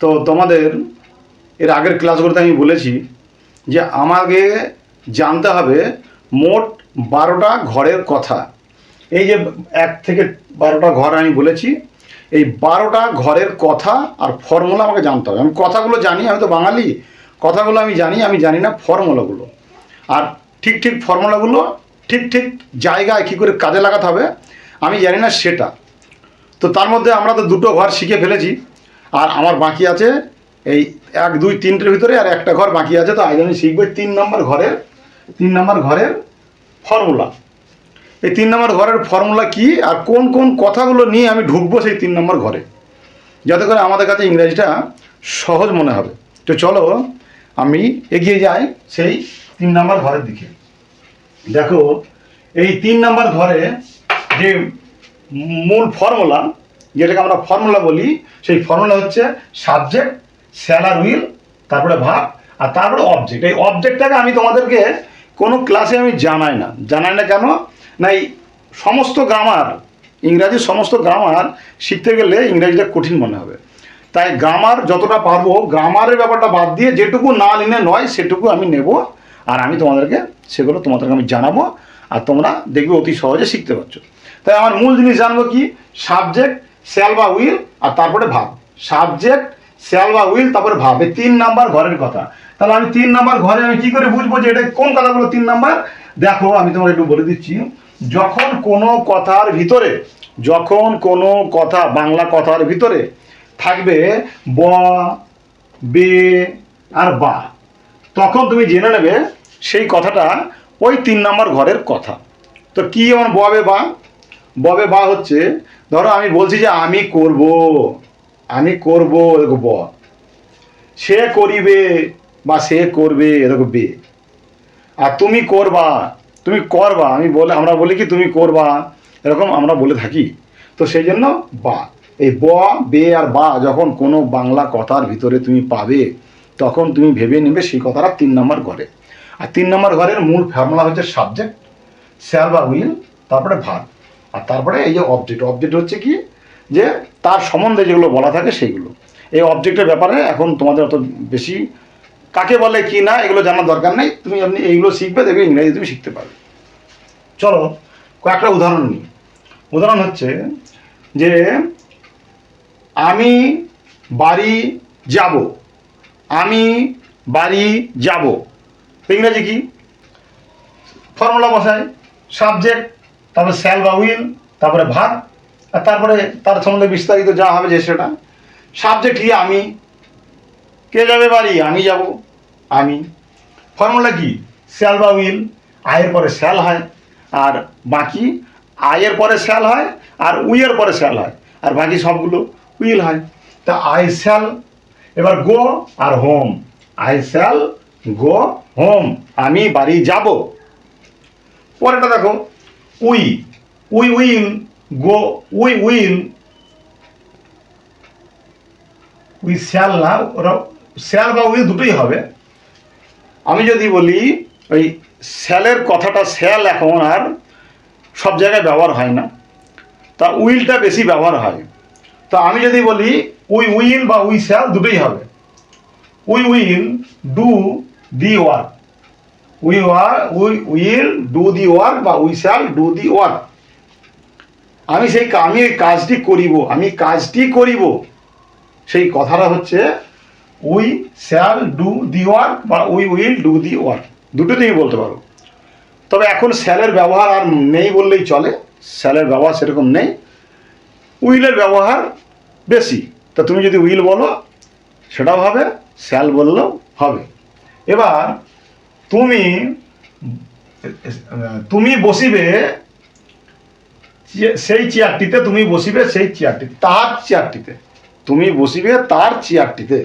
তো তোমাদের এর আগের ক্লাসগুলোতে আমি বলেছি যে আমাকে জানতে হবে মোট 12টা ঘরের কথা। এই যে 1 থেকে 12টা ঘর আমি বলেছি, এই 12টা ঘরের কথা আর ফর্মুলা আমাকে জানতে হবে। আমি কথাগুলো জানি, আমি তো বাঙালি, কথাগুলো আমি জানি না ফর্মুলাগুলো। আর ঠিক ঠিক ফর্মুলাগুলো ঠিক ঠিক জায়গায় কী করে কাজে লাগাতে হবে আমি জানি না সেটা। তো তার মধ্যে আমরা তো 2টো ঘর শিখে ফেলেছি, আর আমার বাকি আছে এই 1 2 3টের ভিতরে আর একটা ঘর বাকি আছে। তো আজ আমি শিখবো 3 নম্বর ঘরের ফর্মুলা। এই 3 নম্বর ঘরের ফর্মুলা কি আর কোন কোন কথাগুলো নিয়ে আমি ঢুকবো সেই 3 নম্বর ঘরে, যাতে করে আমাদের কাছে ইংরেজিটা সহজ মনে হবে। তো চলো আমি এগিয়ে যাই সেই 3 নম্বর ঘরের দিকে। দেখো এই 3 নম্বর ঘরে যে মূল ফর্মুলা, যেটাকে আমরা ফর্মুলা বলি, সেই ফর্মুলা হচ্ছে সাবজেক্ট, শ্যাল আর উইল, তারপরে ভার্ব, আর তারপরে অবজেক্ট। এই অবজেক্টটাকে আমি তোমাদেরকে কোনো ক্লাসে আমি জানাই না। কেন না, এই সমস্ত গ্রামার, ইংরাজির সমস্ত গ্রামার শিখতে গেলে ইংরাজিটা কঠিন মনে হবে। তাই গ্রামার যতটা পারবো, গ্রামারের ব্যাপারটা বাদ দিয়ে যেটুকু না নিলে নয় সেটুকু আমি নেব, আর আমি তোমাদেরকে তোমাদেরকে আমি জানাবো, আর তোমরা দেখবে অতি সহজে শিখতে পারছো। তাই আমার মূল জিনিস জানবো কি, সাবজেক্ট, শ্যাল বা উইল, আর তারপরে ভাব। সাবজেক্ট, শ্যাল বা উইল, তারপরে ভাব, এই 3 নাম্বার ঘরের কথা। তাহলে আমি 3 নাম্বার ঘরে আমি কি করে বুঝবো যে এটা কোন কথাগুলো 3 নাম্বার? দেখো আমি তোমাকে একটু বলে দিচ্ছি। যখন কোনো কথা বাংলা কথার ভিতরে থাকবে ব, বে আর বা, তখন তুমি জেনে নেবে সেই কথাটা ওই 3 নম্বর ঘরের কথা। তো কি যেমন ববে বা হচ্ছে, ধরো আমি বলছি যে আমি করব, দেখো ব। সে করিবে বা সে করবে, দেখো বে। আর তুমি করবা আমরা বলি কি তুমি করবা, এরকম আমরা বলে থাকি। তো সেই জন্য বা, এই ব, বে আর বা যখন কোনো বাংলা কথার ভিতরে তুমি পাবে, তখন তুমি ভেবে নেবে সেই কথাটা 3 নম্বর ঘরে। আর 3 নম্বর ঘরের মূল ফর্মুলা হচ্ছে সাবজেক্ট, শ্যাল বা উইল, তারপরে ভার্ব, আর তারপরে এই যে অবজেক্ট। অবজেক্ট হচ্ছে কি, যে তার সম্বন্ধে যেগুলো বলা থাকে সেইগুলো। এই অবজেক্টের ব্যাপারে এখন তোমাদের অত বেশি কাকে বলে কি না এগুলো জানার দরকার নেই। তুমি আপনি এইগুলো শিখবে, দেখবে ইংরেজি তুমি শিখতে পারবে। চলো কয়েকটা উদাহরণ নিই। উদাহরণ হচ্ছে যে আমি বাড়ি যাব, ইংরেজি কি ফর্মুলা বসায়, সাবজেক্ট, তারপরে শ্যাল বা উইল, তারপরে ভার্ব, আর তারপরে তার সম্বন্ধে বিস্তারিত যা হবে যে সেটা। সাবজেক্ট কি, আমি, কে যাবে বাড়ি, আমি যাব, আমি। ফর্মুলা কি, শ্যাল বা উইল, আয়ের পরে শ্যাল হয়, আর বাকি আয়ের পরে শ্যাল হয়, আর উইয়ের পরে শ্যাল হয়, আর বাকি সবগুলো উইল হয়। তা আই শ্যাল, এবার গো আর home, I shall go home, আমি বাড়ি যাব। পরেরটা দেখো, we will go, we shall না, ওরা শ্যাল বা উইল দুটোই হবে। আমি যদি বলি ওই শ্যালের কথাটা, শ্যাল এখন আর সব জায়গায় ব্যবহার হয় না, তা উইলটা বেশি ব্যবহার হয়। তো আমি যদি বলি উই উইল বা উই শ্যাল দুটোই হবে। We will do the work, we will do the work বা we shall do the work. আমি কাজটি করিব, সেই কথাটা হচ্ছে we shall do the work বা we will do the work, দুটো তুমি বলতে পারো। তবে এখন শ্যালের ব্যবহার আর নেই বললেই চলে, শ্যালের ব্যবহার সেরকম নেই, উইলের ব্যবহার বেশি। তা তুমি যদি উইল বলো সেটাও হবে, শ্যাল বললেও হবে। এবার তুমি বসিবে সেই চেয়ারটিতে, তার চেয়ারটিতে, তুমি বসিবে তার চেয়ারটিতে।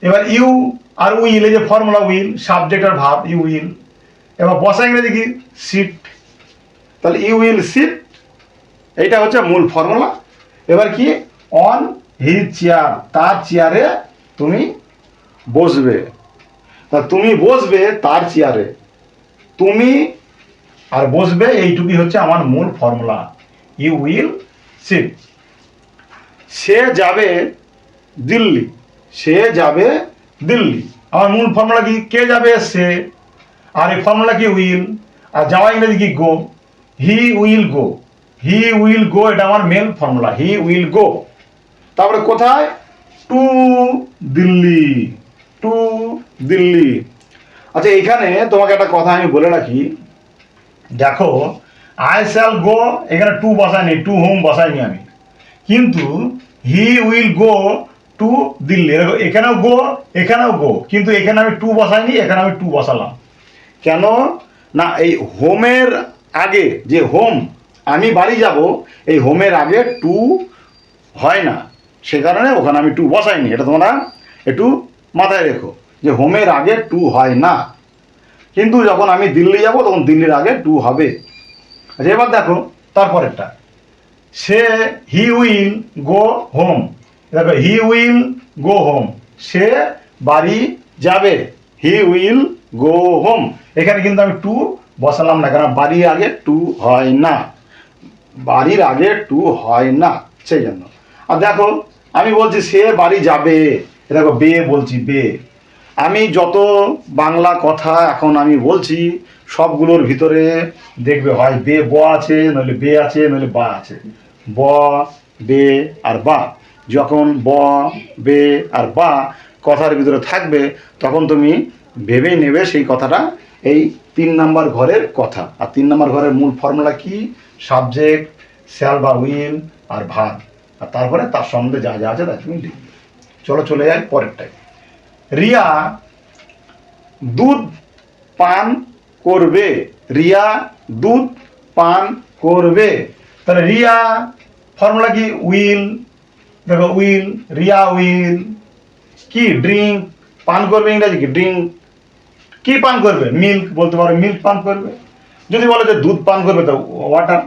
এবার ইউ আর উইল, এই যে ফর্মুলা উইল, সাবজেক্ট আর ভার্ব, ইউ উইল। এবার বসা ইংরেজি কি, সিট, তাহলে ইউ উইল সিট, এইটা হচ্ছে মূল ফর্মুলা। এবার কি, অন হিজ চেয়ার, তার চেয়ারে তুমি বসবে। তা তুমি বসবে তার চেয়ারে, তুমি আর বসবে, এইটুকুই হচ্ছে আমার মূল ফর্মুলা, ইউ উইল সিট। সে যাবে দিল্লি, সে যাবে দিল্লি। আমার মূল ফর্মুলা কি? কে যাবে? সে। আর এই ফর্মুলা কি? উইল। আর যাওয়া ইংরেজি কি? গো। হি will go, he will go, এটা আমার main formula, he will go. তারপরে কোথায়? To Delhi, to Delhi. আচ্ছা, এখানে তোমাকে একটা কথা আমি বলে রাখি, দেখো আই শ্যাল গো, এখানে টু বসাইনি, টু হোম বসাইনি আমি, কিন্তু হি উইল গো টু দিল্লি, এখানেও গো এখানেও গো, কিন্তু এখানে আমি টু বসাইনি, এখানে আমি টু বসালাম। কেন না? এই হোমের আগে যে হোম, আমি বাড়ি যাব, এই হোমের আগে টু হয় না, সে কারণে ওখানে আমি টু বসাইনি। এটা তোমরা একটু মাথায় রেখো যে হোমের আগে টু হয় না, কিন্তু যখন আমি দিল্লি যাব তখন দিল্লির আগে টু হবে। আচ্ছা, এবার দেখো তারপরেরটা, সে হি উইল গো হোম। দেখো হি উইল গো হোম, সে বাড়ি যাবে, হি উইল গো হোম। এখানে কিন্তু আমি টু বসালাম না, কারণ বাড়ির আগে টু হয় না, বাড়ির আগে টু হয় না, সেই জন্য। আর দেখো আমি বলছি সে বাড়ি যাবে, দেখো বে বলছি, বে। আমি যত বাংলা কথা এখন আমি বলছি সবগুলোর ভিতরে দেখবে হয় বে ব আছে, নইলে বে আছে, নইলে বা আছে। ব, বে আর বা। যখন ব, বে আর বা কথার ভিতরে থাকবে তখন তুমি ভেবে নেবে সেই কথাটা এই 3 নাম্বার ঘরের কথা। আর 3 নাম্বার ঘরের মূল ফর্মুলা কি? সাবজেক্ট, শ্যাল বা উইল আর ভার্ব, আর তারপরে তার সম্বন্ধে যা যা আছে তা তুমি লিখবে। চলো চলে যাই পরেরটায়। রিয়া দুধ পান করবে, রিয়া দুধ পান করবে। তাহলে রিয়া ফর্মুলা কি? উইল। দেখো উইল, রিয়া উইল কি? ড্রিঙ্ক। পান করবে ইংরেজি কি? ড্রিঙ্ক। কি পান করবে? মিল্ক বলতে পারো, মিল্ক পান করবে। যদি বলো যে দুধ পান করবে তো ওয়াটার,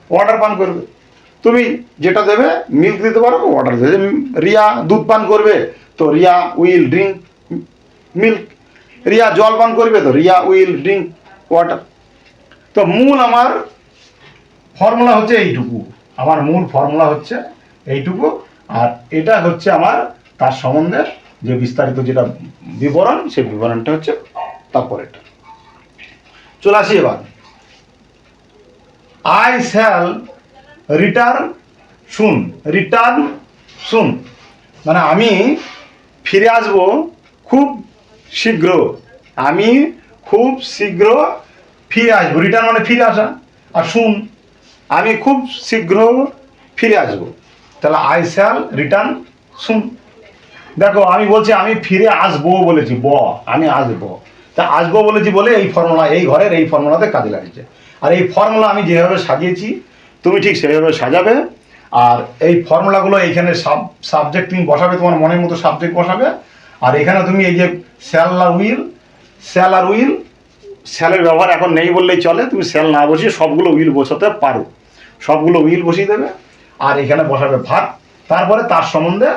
ওয়াটার পান করবে। তুমি যেটা দেবে, মিল্ক দিতে পারো, ওয়াটার দেবে। রিয়া দুধ পান করবে তো Riya will drink milk. Riya জল পান করবে তো রিয়া উইল ড্রিঙ্ক ওয়াটার। তো মূল আমার ফর্মুলা হচ্ছে এইটুকু, আমার মূল ফর্মুলা হচ্ছে এইটুকু। আর এটা হচ্ছে আমার তার সম্বন্ধে যে বিস্তারিত যেটা বিবরণ, সেই বিবরণটা হচ্ছে তারপরেটা। চলে আসি এবার। I shall return soon, return soon মানে আমি ফিরে আসব খুব শীঘ্র, আমি খুব শীঘ্র ফিরে আসবো। রিটার্ন মানে ফিরে আসা, আর শুন আমি খুব শীঘ্র ফিরে আসবো। তাহলে আই শ্যাল রিটার্ন সুন। দেখো আমি বলছি আমি ফিরে আসবো বলেছি, আমি আসবো, তা আসবো বলেছি বলে এই ফর্মুলা, এই ঘরের এই ফর্মুলাতে কাজে লাগছে। আর এই ফর্মুলা আমি যেভাবে সাজিয়েছি তুমি ঠিক সেভাবে সাজাবে। আর এই ফর্মুলাগুলো এইখানে সাবজেক্ট তুমি বসাবে, তোমার মনের মতো সাবজেক্ট বসাবে। আর এখানে তুমি এই যে শ্যাল আর উইল, শ্যাল আর উইল, শ্যালের ব্যবহার এখন নেই বললেই চলে, তুমি শ্যাল না বসিয়ে সবগুলো উইল বসাতে পারো, সবগুলো উইল বসিয়ে দেবে। আর এখানে বসাবে ভার্ব, তারপরে তার সম্বন্ধে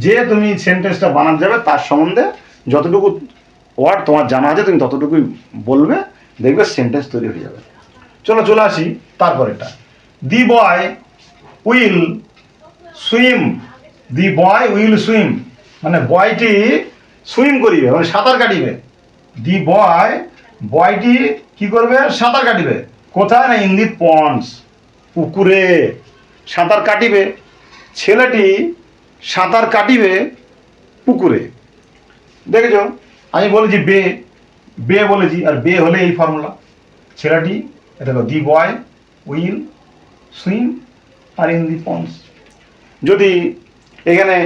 যে তুমি সেন্টেন্সটা বানাতে যাবে তার সম্বন্ধে যতটুকু ওয়ার্ড তোমার জানা আছে তুমি ততটুকুই বলবে, দেখবে সেন্টেন্স তৈরি হয়ে যাবে। চলো চলে আসি তারপরেটা। The boy will swim, the boy will swim মানে বয়টি সুইম করিবে, মানে সাঁতার কাটিবে। দি বয়, বয়টি কি করবে? সাঁতার কাটিবে। কোথায়? না ইন দি পন্ডস, পুকুরে সাঁতার কাটিবে। ছেলেটি সাঁতার কাটিবে পুকুরে। দেখেছ আমি বলেছি বে, বে বলেছি, আর বে হলে এই ফর্মুলা। ছেলেটি, দেখো দি বয় উইল সুইম আর ইন দি পন্ডস। যদি এখানে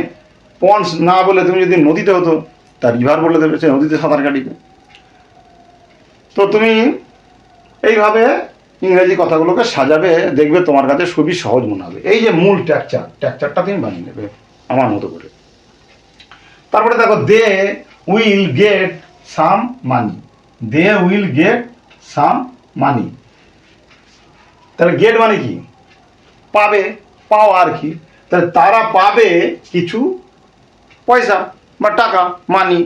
পন্ডস না বলে তুমি যদি নদীতে হতো, তার রিভার বলে দেবে, সে নদীতে সাঁতার কাটিবে। তো তুমি এইভাবে ইংরেজি কথাগুলোকে সাজাবে, দেখবে তোমার কাছে খুবই সহজ মনে হবে। এই যে মূল ট্যাকচারটা তুমি বানিয়ে নেবে আমার মতো করে। তারপরে দেখো they will get some money, they will get some money. তাহলে গেট মানে কি? পাবে, পাওয়া আর কি। তাহলে তারা পাবে কিছু পয়সা বা টাকা, মানি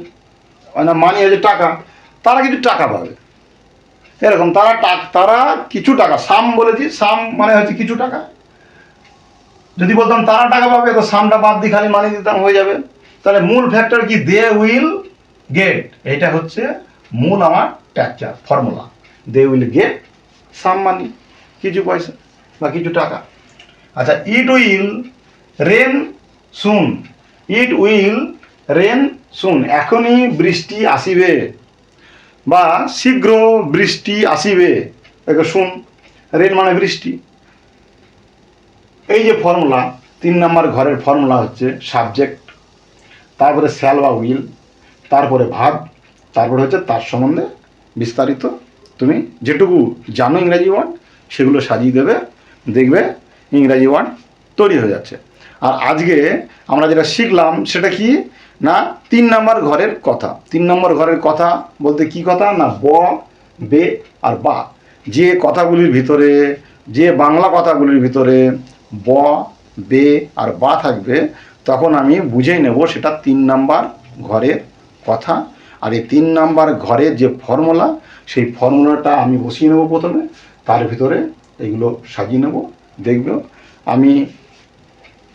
মানে মানি হচ্ছে টাকা, তারা কিছু টাকা পাবে এরকম। তারা কিছু টাকা, সাম বলেছি, সাম মানে হচ্ছে কিছু টাকা। যদি বলতাম তারা টাকা পাবে, তো সামটা বাদ দিয়ে খালি মানি দিতাম, হয়ে যাবে। তাহলে মূল ফ্যাক্টর কি? They will get. এটা হচ্ছে মূল আমার structure formula. They will get some money, কিছু পয়সা বা কিছু টাকা। আচ্ছা, it will rain soon. It will rain soon, এখনই বৃষ্টি আসিবে, বা শীঘ্র বৃষ্টি আসিবে। দেখো শুন, রেন মানে বৃষ্টি। এই যে ফর্মুলা, 3 নম্বর ঘরের ফর্মুলা হচ্ছে সাবজেক্ট, তারপরে শ্যাল বা উইল, তারপরে ভাব, তারপরে হচ্ছে তার সম্বন্ধে বিস্তারিত তুমি যেটুকু জানো ইংরাজি ওয়ার্ড সেগুলো সাজিয়ে দেবে, দেখবে ইংরাজি ওয়ার্ড তৈরি হয়ে যাচ্ছে। আর আজকে আমরা যেটা শিখলাম সেটা কি না, 3 নম্বর ঘরের কথা। 3 নম্বর ঘরের কথা বলতে কি কথা না, ব, বে আর বা। যে কথাগুলির ভিতরে, যে বাংলা কথাগুলির ভিতরে ব, বে আর বা থাকবে, তখন আমি বুঝেই নেব সেটা 3 নম্বর ঘরের কথা। আর এই 3 নম্বর ঘরের যে ফর্মুলা, সেই ফর্মুলাটা আমি বসিয়ে নেব প্রথমে, তার ভিতরে এগুলো সাজিয়ে নেব। দেখবে আমি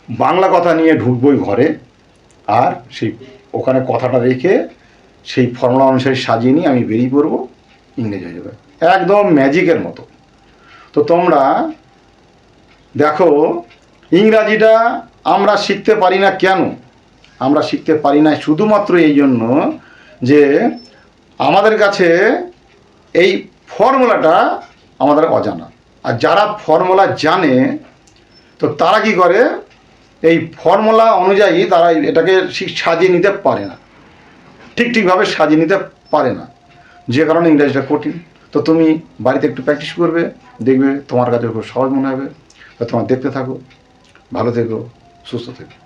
বাংলা কথা নিয়ে ঢুকবই ঘরে, আর সেই ওখানে কথাটা রেখে সেই ফর্মুলা অনুসারে সাজিয়ে নিয়ে আমি বেরিয়ে পড়বো, ইংরেজি হয়ে যাবে একদম ম্যাজিকের মতো। তো তোমরা দেখো, ইংরাজিটা আমরা শিখতে পারি না কেন? আমরা শিখতে পারি না শুধুমাত্র এই জন্য যে আমাদের কাছে এই ফর্মুলাটা আমাদের অজানা। আর যারা ফর্মুলা জানে, তো তারা কি করে, এই ফর্মুলা অনুযায়ী তারা এটাকে সাজিয়ে নিতে পারে না, ঠিকভাবে সাজিয়ে নিতে পারে না, যে কারণে ইংরেজিটা কঠিন। তো তুমি বাড়িতে একটু প্র্যাকটিস করবে, দেখবে তোমার কাছে খুব সহজ মনে হবে। তো তোমার দেখতে থাকো, ভালো থেকো, সুস্থ থেকো।